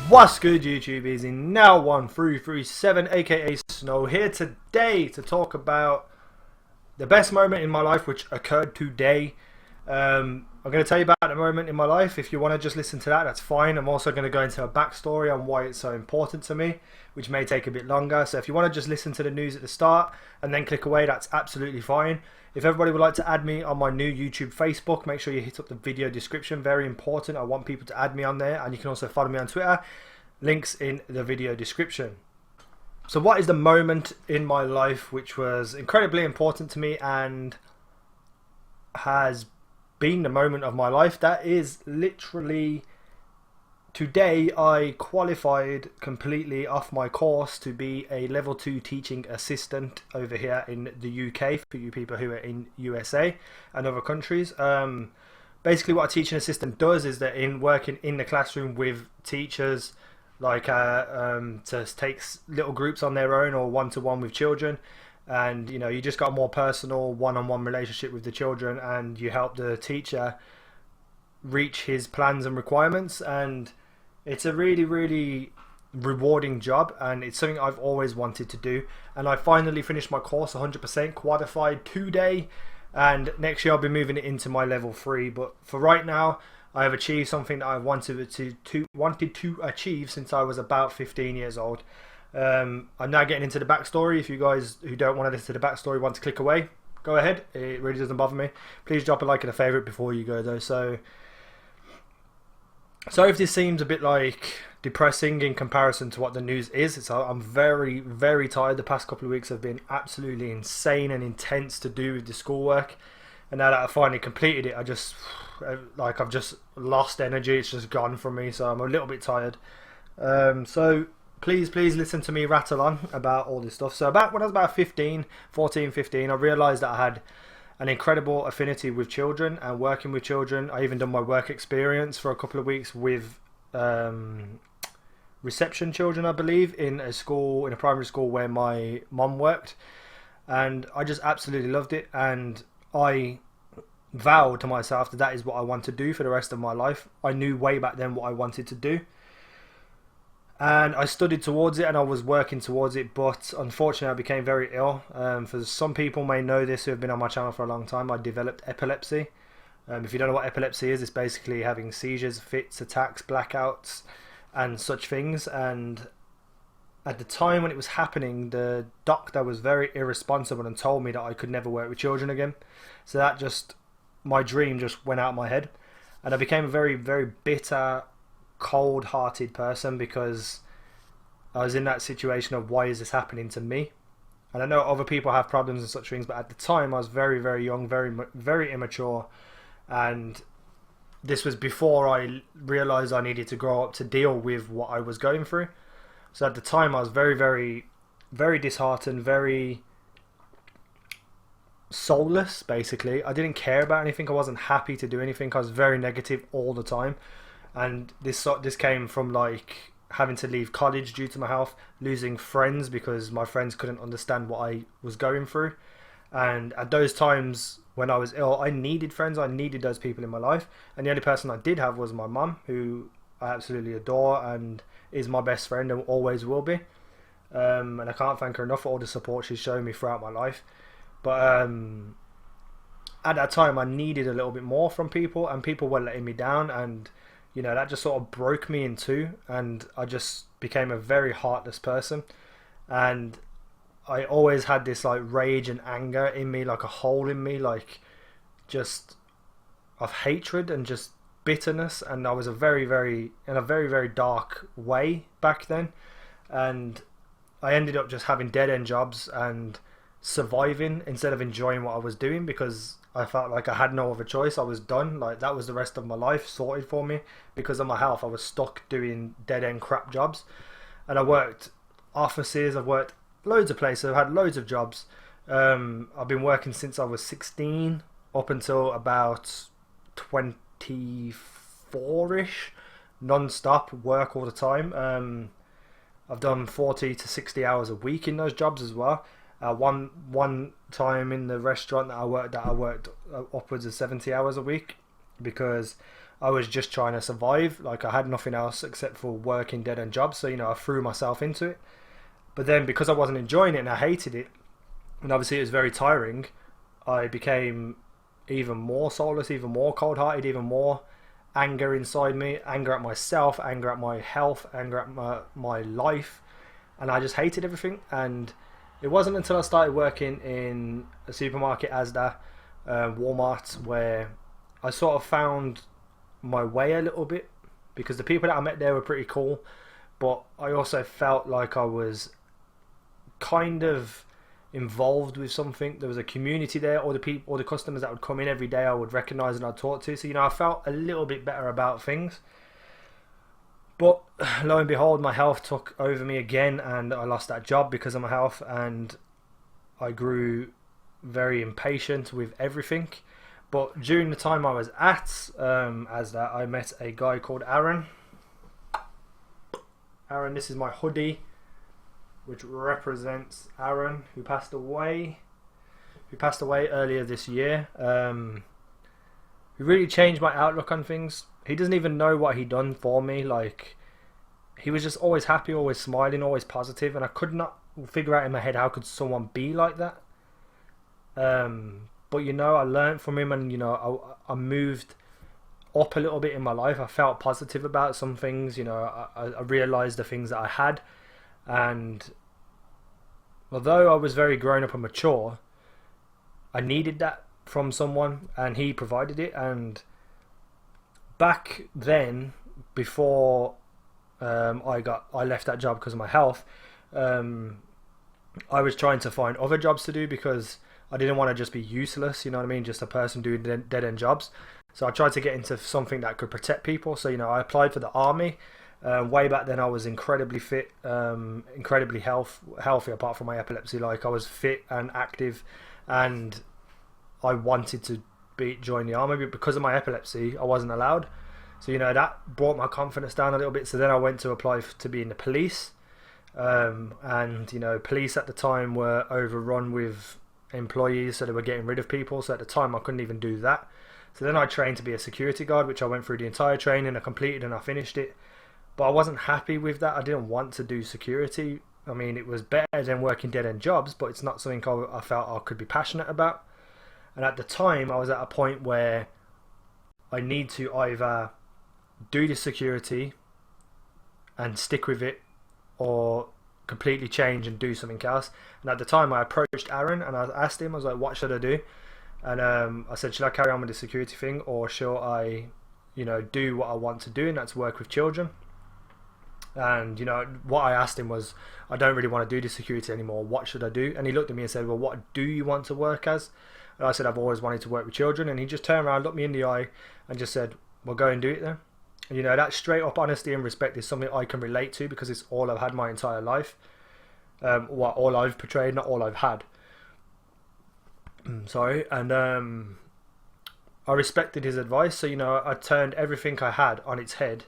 What's good, YouTube? Easy now 1337 aka Snow here today to talk about the best moment in my life which occurred today. I'm going to tell you about the moment in my life. If you want to just listen to that, that's fine. I'm also going to go into a backstory on why it's so important to me, which may take a bit longer. So if you want to just listen to the news at the start and then click away, that's absolutely fine. If everybody would like to add me on my new YouTube Facebook, make sure you hit up the video description. Very important. I want people to add me on there, and you can also follow me on Twitter. Links in the video description. So what is the moment in my life which was incredibly important to me and has been the moment of my life? That is literally today. I qualified completely off my course to be a level 2 teaching assistant over here in the UK for you people who are in USA and other countries. Basically what a teaching assistant does is that in working in the classroom with teachers, like to take little groups on their own or one-to-one with children, and you just got a more personal one-on-one relationship with the children, and you help the teacher reach his plans and requirements. And it's a really rewarding job, and it's something I've always wanted to do. And I finally finished my course 100%, qualified today, and next year I'll be moving it into my level 3. But for right now, I have achieved something that I wanted to achieve since I was about 15 years old. I'm now getting into the backstory. If you guys who don't want to listen to the backstory want to click away, go ahead. It really doesn't bother me. Please drop a like and a favourite before you go though. So if this seems a bit like depressing in comparison to what the news is, I'm very tired. The past couple of weeks have been absolutely insane and intense to do with the schoolwork. And now that I finally completed it, I've just lost energy. It's just gone from me, so I'm a little bit tired. So please listen to me rattle on about all this stuff. So when I was about 15, I realised that I had an incredible affinity with children and working with children. I even done my work experience for a couple of weeks with reception children, I believe, in a primary school where my mum worked. And I just absolutely loved it, and I vowed to myself that that is what I want to do for the rest of my life. I knew way back then what I wanted to do, and I studied towards it and I was working towards it. But unfortunately I became very ill. For some people may know this who have been on my channel for a long time, I developed epilepsy. If you don't know what epilepsy is, it's basically having seizures, fits, attacks, blackouts and such things. And at the time when it was happening, the doctor was very irresponsible and told me that I could never work with children again. So that my dream just went out of my head, and I became a very bitter, cold-hearted person because I was in that situation of, why is this happening to me? And I know other people have problems and such things, but at the time I was very young, very immature, and this was before I realized I needed to grow up to deal with what I was going through. So at the time I was very disheartened, very soulless. Basically, I didn't care about anything. I wasn't happy to do anything. I was very negative all the time, and this came from like having to leave college due to my health, losing friends because my friends couldn't understand what I was going through. And at those times when I was ill, I needed friends. I needed those people in my life, and the only person I did have was my mum, who I absolutely adore and is my best friend and always will be. And I can't thank her enough for all the support she's shown me throughout my life. But at that time I needed a little bit more from people, and people were letting me down, and that just sort of broke me in two, and I just became a very heartless person. And I always had this like rage and anger in me, like a hole in me, like just of hatred and just bitterness. And I was in a very dark way back then, and I ended up just having dead-end jobs and surviving instead of enjoying what I was doing, because I felt like I had no other choice. I was done. Like, that was the rest of my life sorted for me. Because of my health, I was stuck doing dead-end crap jobs. And I worked offices, I've worked loads of places, I've had loads of jobs. I've been working since I was 16 up until about 24ish, non-stop work all the time. I've done 40 to 60 hours a week in those jobs as well. One time in the restaurant that I worked upwards of 70 hours a week. because I was just trying to survive. Like, I had nothing else except for working dead end jobs, so I threw myself into it. But then because I wasn't enjoying it and I hated it, and obviously it was very tiring, I became even more soulless, even more cold-hearted, even more anger inside me, anger at myself, anger at my health, anger at my life, and I just hated everything. And it wasn't until I started working in a supermarket, Asda, Walmart, where I sort of found my way a little bit, because the people that I met there were pretty cool, but I also felt like I was kind of involved with something. There was a community there, or the people, or the customers that would come in every day I would recognize and I'd talk to, so I felt a little bit better about things. But lo and behold, my health took over me again, and I lost that job because of my health, and I grew very impatient with everything. But during the time I was at Asda, I met a guy called Aaron. Aaron, this is my hoodie, which represents Aaron, who passed away earlier this year. He really changed my outlook on things. He doesn't even know what he done for me. Like, he was just always happy, always smiling, always positive, and I could not figure out in my head how could someone be like that. But I learned from him, and I moved up a little bit in my life. I felt positive about some things. I realized the things that I had, and although I was very grown up and mature, I needed that from someone, and he provided it. And back then, before I left that job because of my health, I was trying to find other jobs to do, because I didn't want to just be useless, just a person doing dead end jobs. So I tried to get into something that could protect people. So I applied for the army. Way back then I was incredibly fit, incredibly healthy apart from my epilepsy. Like, I was fit and active, and I wanted to join the army, but because of my epilepsy I wasn't allowed. So that brought my confidence down a little bit. So then I went to apply to be in the police, and police at the time were overrun with employees, so they were getting rid of people. So at the time I couldn't even do that. So then I trained to be a security guard, which I went through the entire training, I completed and I finished it. But I wasn't happy with that. I didn't want to do security. I mean, it was better than working dead end jobs, but it's not something I felt I could be passionate about. And at the time I was at a point where I need to either do the security and stick with it, or completely change and do something else. And at the time I approached Aaron and I asked him, I was like, what should I do? And I said, should I carry on with the security thing, or shall I do what I want to do, and that's work with children? And what I asked him was, I don't really want to do the security anymore, what should I do? And he looked at me and said, well, what do you want to work as? And I said, I've always wanted to work with children. And he just turned around, looked me in the eye and just said, well, go and do it then. And that straight up honesty and respect is something I can relate to, because it's all I've had my entire life. All I've portrayed, not all I've had. Sorry. And I respected his advice. So I turned everything I had on its head,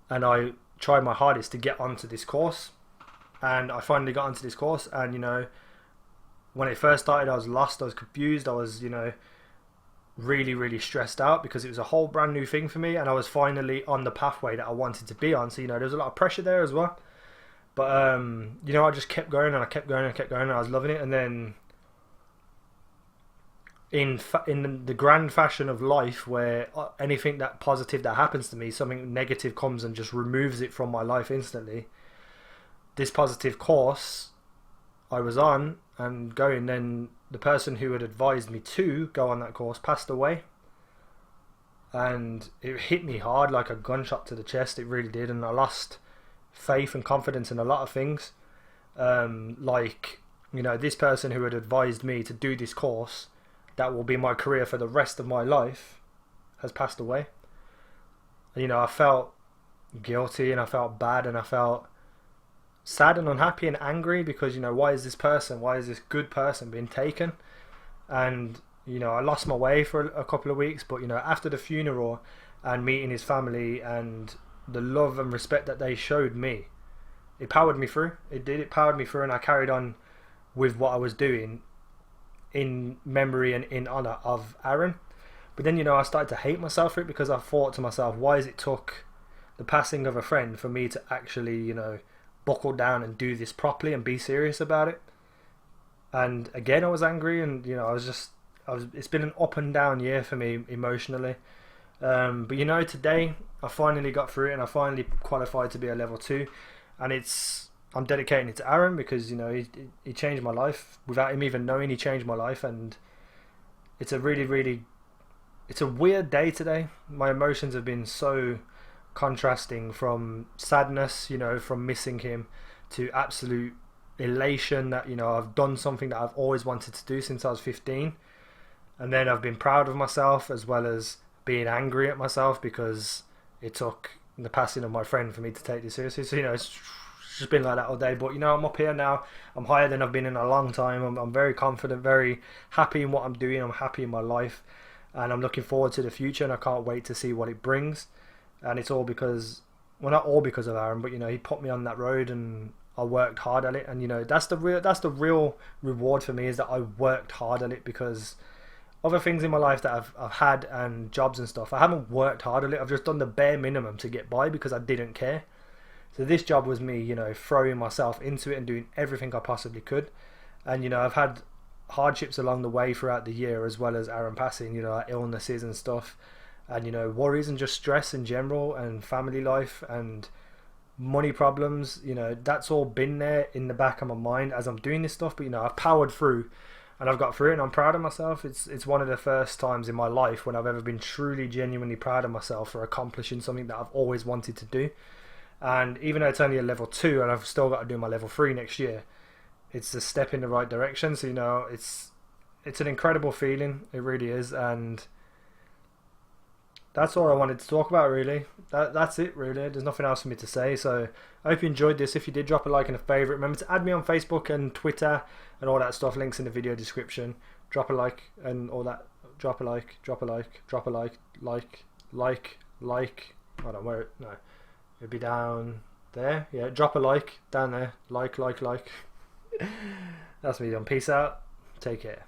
and I tried my hardest to get onto this course. And I finally got onto this course, and when it first started I was lost, I was confused, I was really, really stressed out, because it was a whole brand new thing for me, and I was finally on the pathway that I wanted to be on. So there was a lot of pressure there as well, but I just kept going, and I kept going, and I kept going, and I was loving it. And then in the grand fashion of life, where anything that positive that happens to me, something negative comes and just removes it from my life instantly. This positive course I was on and going, then the person who had advised me to go on that course passed away, and it hit me hard like a gunshot to the chest. It really did. And I lost faith and confidence in a lot of things. This person who had advised me to do this course that will be my career for the rest of my life has passed away. And I felt guilty, and I felt bad, and I felt sad and unhappy and angry, because why is this good person being taken? And I lost my way for a couple of weeks. But after the funeral and meeting his family and the love and respect that they showed me, it powered me through. It powered me through, and I carried on with what I was doing in memory and in honor of Aaron. But then, you know, I started to hate myself for it, because I thought to myself, why has it took the passing of a friend for me to actually, you know, buckle down and do this properly and be serious about it? And again, I was angry, and you know, it's been an up and down year for me emotionally. But you know, today I finally got through it, and I finally qualified to be a level 2, and I'm dedicating it to Aaron, because you know he changed my life without him even knowing. He changed my life, and it's a it's a weird day today. My emotions have been so contrasting, from sadness, you know, from missing him, to absolute elation that, you know, I've done something that I've always wanted to do since I was 15. And then I've been proud of myself, as well as being angry at myself, because it took the passing of my friend for me to take this seriously. So, you know, it's just been like that all day. But, you know, I'm up here now. I'm higher than I've been in a long time. I'm very confident, very happy in what I'm doing. I'm happy in my life. And I'm looking forward to the future, and I can't wait to see what it brings. And it's all because, well, not all because of Aaron, but, you know, he put me on that road, and I worked hard at it. And, you know, that's the real reward for me, is that I worked hard at it, because other things in my life that I've had, and jobs and stuff, I haven't worked hard at it. I've just done the bare minimum to get by, because I didn't care. So this job was me, you know, throwing myself into it and doing everything I possibly could. And, you know, I've had hardships along the way throughout the year, as well as Aaron passing, you know, like illnesses and stuff, and, you know, worries and just stress in general, and family life and money problems. You know, that's all been there in the back of my mind as I'm doing this stuff. But, you know, I've powered through, and I've got through it, and I'm proud of myself. It's one of the first times in my life when I've ever been truly, genuinely proud of myself for accomplishing something that I've always wanted to do. And even though it's only a level 2, and I've still got to do my level 3 next year, it's a step in the right direction. So, you know, it's an incredible feeling. It really is. And that's all I wanted to talk about, really. That's it, really. There's nothing else for me to say. So I hope you enjoyed this. If you did, drop a like and a favourite. Remember to add me on Facebook and Twitter and all that stuff. Links in the video description. Drop a like and all that. Drop a like, drop a like, drop a like, like. Hold on, where? No. It'll be down there. Yeah, drop a like down there. Like. That's me done. Peace out. Take care.